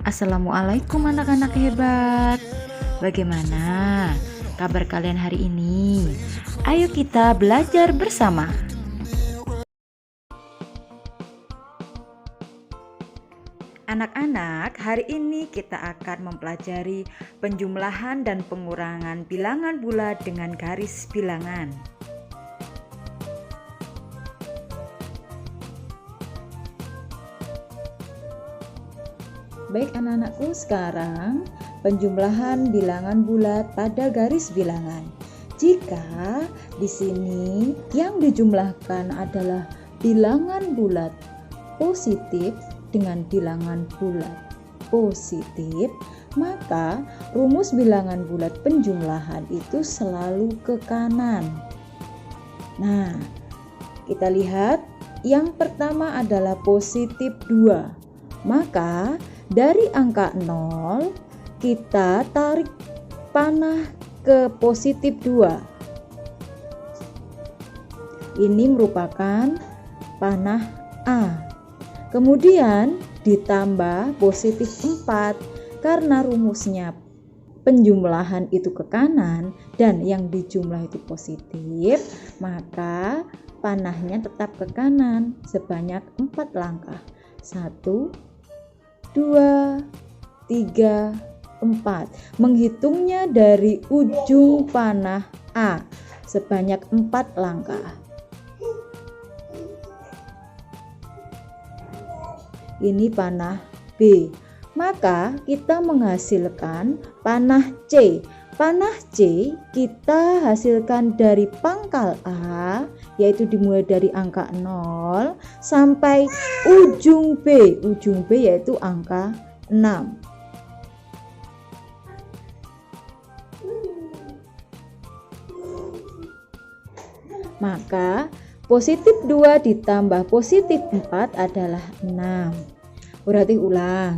Assalamualaikum anak-anak hebat. Bagaimana kabar kalian hari ini? Ayo kita belajar bersama. Anak-anak, hari ini kita akan mempelajari penjumlahan dan pengurangan bilangan bulat dengan garis bilangan. Baik anak-anakku, sekarang penjumlahan bilangan bulat pada garis bilangan. Jika di sini yang dijumlahkan adalah bilangan bulat positif dengan bilangan bulat positif, maka rumus bilangan bulat penjumlahan itu selalu ke kanan. Nah, kita lihat yang pertama adalah positif 2. Maka dari angka 0 kita tarik panah ke positif 2. Ini merupakan panah A. Kemudian ditambah positif 4 karena rumusnya penjumlahan itu ke kanan dan yang dijumlah itu positif, maka panahnya tetap ke kanan sebanyak 4 langkah. 1, 2, 3, 4. Menghitungnya dari ujung panah A sebanyak 4 langkah. Ini panah B. Maka kita menghasilkan panah C. Panah C kita hasilkan dari pangkal A, yaitu dimulai dari angka 0 sampai ujung B. Ujung B yaitu angka 6. Maka positif 2 ditambah positif 4 adalah 6. Berarti ulang.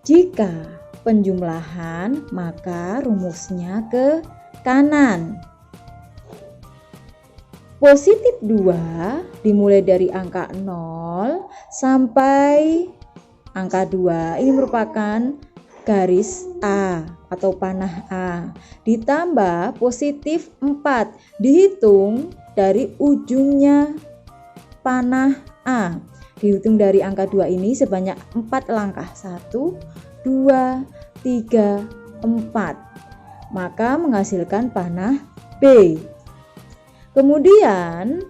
Jika penjumlahan, maka rumusnya ke kanan. Positif 2 dimulai dari angka 0 sampai angka 2. Ini merupakan garis A atau panah A. Ditambah positif 4 dihitung dari ujungnya panah A. Dihitung dari angka 2 ini sebanyak 4 langkah. 1, 2, 3, 4. Maka menghasilkan panah B. Kemudian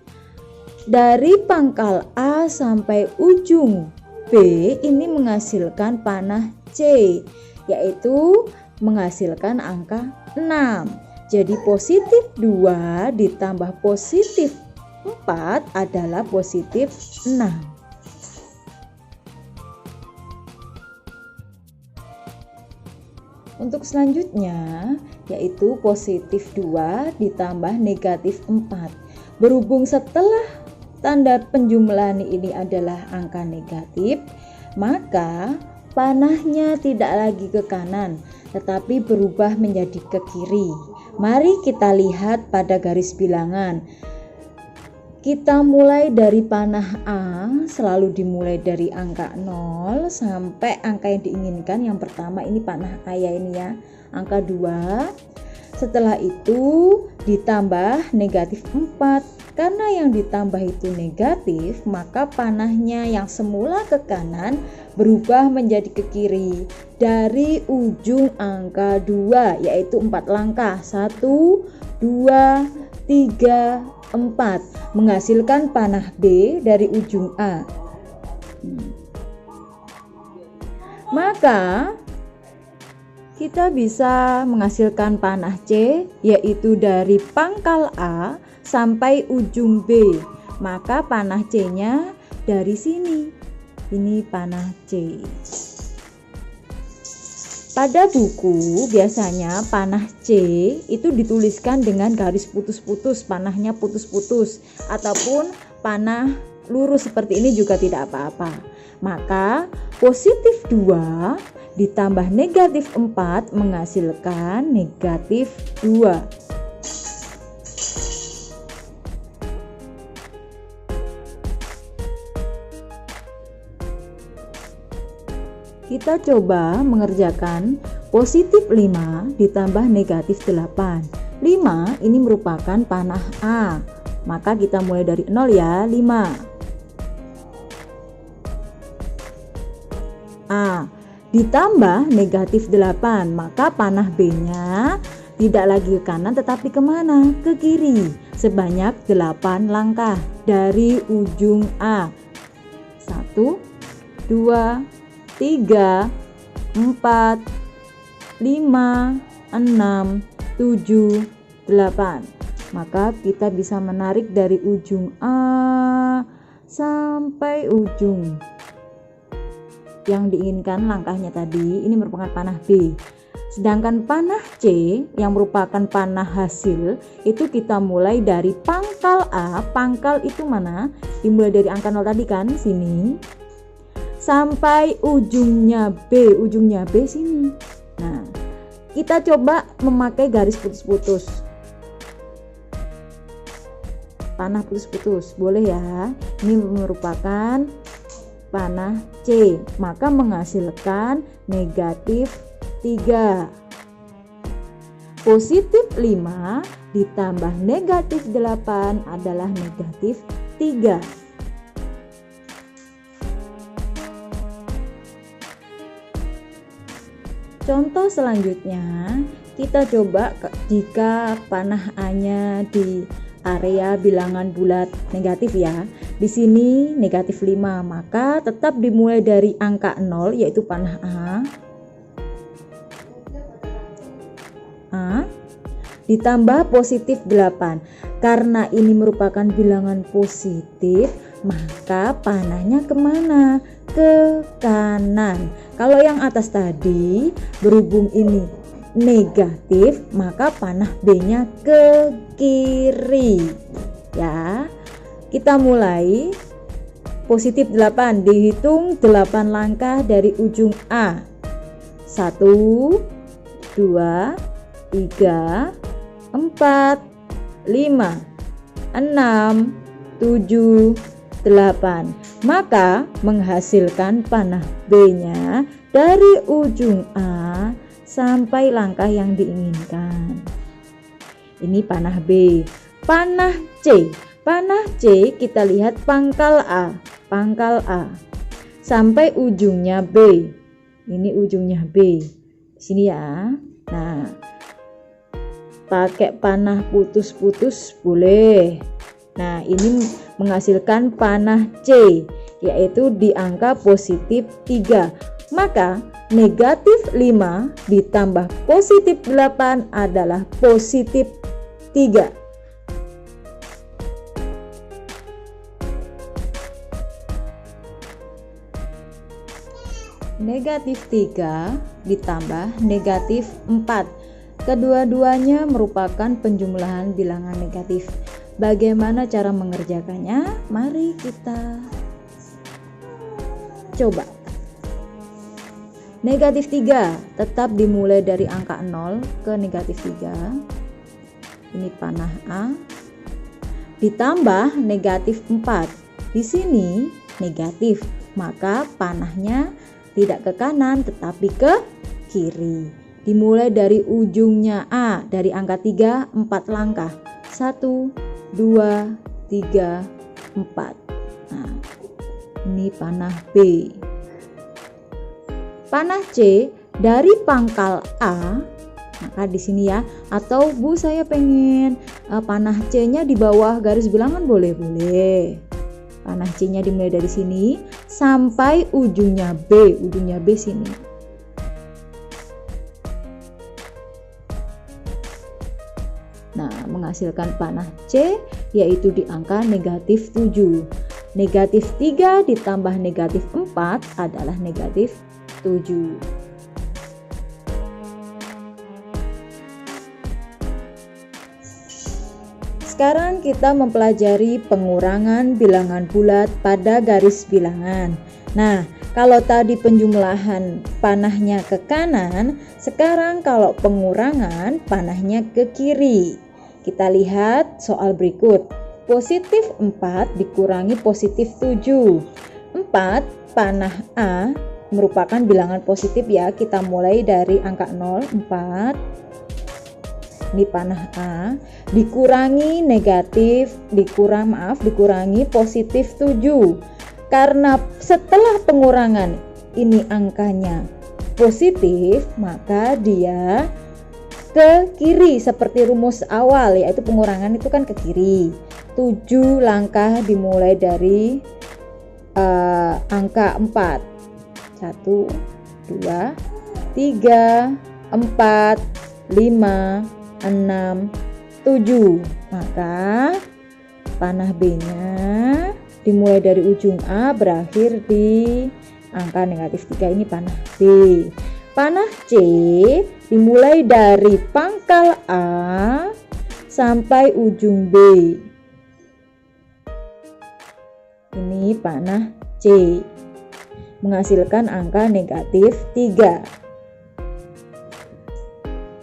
dari pangkal A sampai ujung B ini menghasilkan panah C, yaitu menghasilkan angka 6. Jadi positif 2 ditambah positif 4 adalah positif 6. Untuk selanjutnya yaitu positif 2 ditambah negatif 4. Berhubung setelah tanda penjumlahan ini adalah angka negatif, maka panahnya tidak lagi ke kanan tetapi berubah menjadi ke kiri. Mari kita lihat pada garis bilangan. Kita mulai dari panah A, selalu dimulai dari angka 0 sampai angka yang diinginkan. Yang pertama ini panah A ya, ini ya, angka 2. Setelah itu ditambah negatif 4. Karena yang ditambah itu negatif, maka panahnya yang semula ke kanan berubah menjadi ke kiri dari ujung angka 2, yaitu 4 langkah. 1, 2, 3, 4, menghasilkan panah B dari ujung A. Maka kita bisa menghasilkan panah C, yaitu dari pangkal A sampai ujung B. Maka panah C-nya dari sini. Ini panah C. Pada buku biasanya panah C itu dituliskan dengan garis putus-putus, panahnya putus-putus, ataupun panah lurus seperti ini juga tidak apa-apa. Maka positif 2 ditambah negatif 4 menghasilkan negatif 2. Kita coba mengerjakan positif 5 ditambah negatif 8. 5 ini merupakan panah A. Maka kita mulai dari 0 ya, 5. A ditambah negatif 8, maka panah B-nya tidak lagi ke kanan tetapi kemana? Ke kiri, sebanyak 8 langkah dari ujung A. 1, 2, 3, 4, 5, 6, 7, 8. Maka kita bisa menarik dari ujung A sampai ujung yang diinginkan langkahnya tadi. Ini merupakan panah B. Sedangkan panah C yang merupakan panah hasil itu kita mulai dari pangkal A. Pangkal itu mana? Dimulai dari angka 0 tadi kan, sini. Sampai ujungnya B. Ujungnya B sini. Nah, kita coba memakai garis putus-putus. Panah putus-putus, boleh ya. Ini merupakan panah C. Maka menghasilkan negatif 3. Positif 5 ditambah negatif 8 adalah negatif 3. Contoh selanjutnya, kita coba jika panah A-nya di area bilangan bulat negatif ya. Di sini negatif 5, maka tetap dimulai dari angka 0 yaitu panah A ditambah positif 8. Karena ini merupakan bilangan positif, maka panahnya kemana? Ke kanan. Kalau yang atas tadi berhubung ini negatif, maka panah B-nya ke kiri ya. Kita mulai positif 8, dihitung 8 langkah dari ujung A. 1, 2, 3, 4, 5, 6, 7, 8. Maka menghasilkan panah B-nya dari ujung A sampai langkah yang diinginkan. Ini panah B. Panah C. Panah C kita lihat pangkal A. Pangkal A sampai ujungnya B. Ini ujungnya B. Di sini ya. Nah, pakai panah putus-putus boleh. Nah, ini menghasilkan panah C, yaitu di angka positif 3. Maka negatif 5 ditambah positif 8 adalah positif 3. Negatif 3 ditambah negatif 4. Kedua-duanya merupakan penjumlahan bilangan negatif. Bagaimana cara mengerjakannya? Mari kita coba. Negatif 3 tetap dimulai dari angka 0 ke negatif 3. Ini panah A ditambah negatif 4. Di sini negatif, maka panahnya tidak ke kanan tetapi ke kiri. Dimulai dari ujungnya A, dari angka 3, 4 langkah. 1, 2, 3, 4. Nah, ini panah B. Panah C dari pangkal A, maka di sini ya. Atau Bu, saya pengen panah C-nya di bawah garis bilangan, boleh. Panah C-nya dimulai dari sini sampai ujungnya B, sini. Nah, menghasilkan panah C yaitu di angka negatif 7. Negatif 3 ditambah negatif 4 adalah negatif 7. Sekarang kita mempelajari pengurangan bilangan bulat pada garis bilangan. Nah, kalau tadi penjumlahan panahnya ke kanan, sekarang kalau pengurangan panahnya ke kiri. Kita lihat soal berikut. Positif 4 dikurangi positif 7. 4 panah A merupakan bilangan positif ya. Kita mulai dari angka 0, 4. Ini panah A, dikurangi dikurangi positif 7. Karena setelah pengurangan ini angkanya positif, maka dia ke kiri seperti rumus awal, yaitu pengurangan itu kan ke kiri. 7 langkah dimulai dari angka 4. 1, 2, 3, 4, 5, 6, 7. Maka panah B-nya dimulai dari ujung A berakhir di angka negatif 3. Ini panah B. Panah C dimulai dari pangkal A sampai ujung B. Ini panah C menghasilkan angka negatif 3.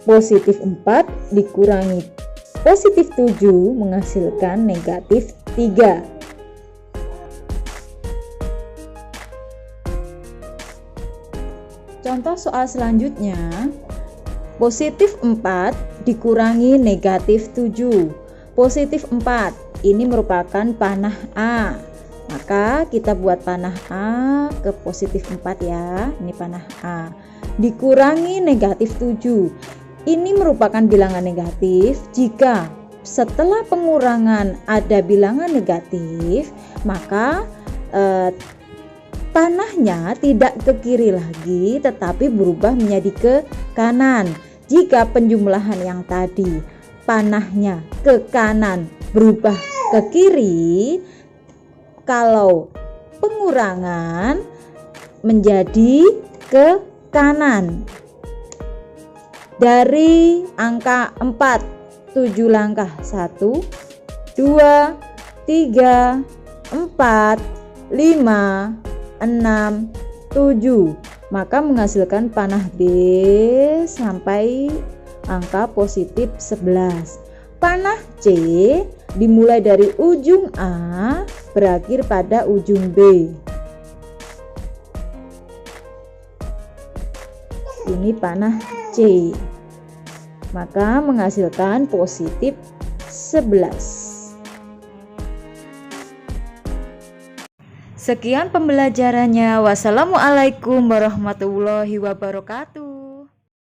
Positif 4 dikurangi positif 7 menghasilkan negatif 3. Contoh soal selanjutnya, positif 4 dikurangi negatif 7. Positif 4 ini merupakan panah A. Maka kita buat panah A ke positif 4 ya. Ini panah A. Dikurangi negatif 7. Ini merupakan bilangan negatif. Jika setelah pengurangan ada bilangan negatif, maka panahnya tidak ke kiri lagi tetapi berubah menjadi ke kanan. Jika penjumlahan yang tadi panahnya ke kanan berubah ke kiri, kalau pengurangan menjadi ke kanan. Dari angka 4, 7 langkah. 1, 2, 3, 4, 5, 6, 7. Maka menghasilkan panah B sampai angka positif 11. Panah C dimulai dari ujung A berakhir pada ujung B. Ini panah C. Maka menghasilkan positif 11. Sekian pembelajarannya. Wassalamualaikum warahmatullahi wabarakatuh.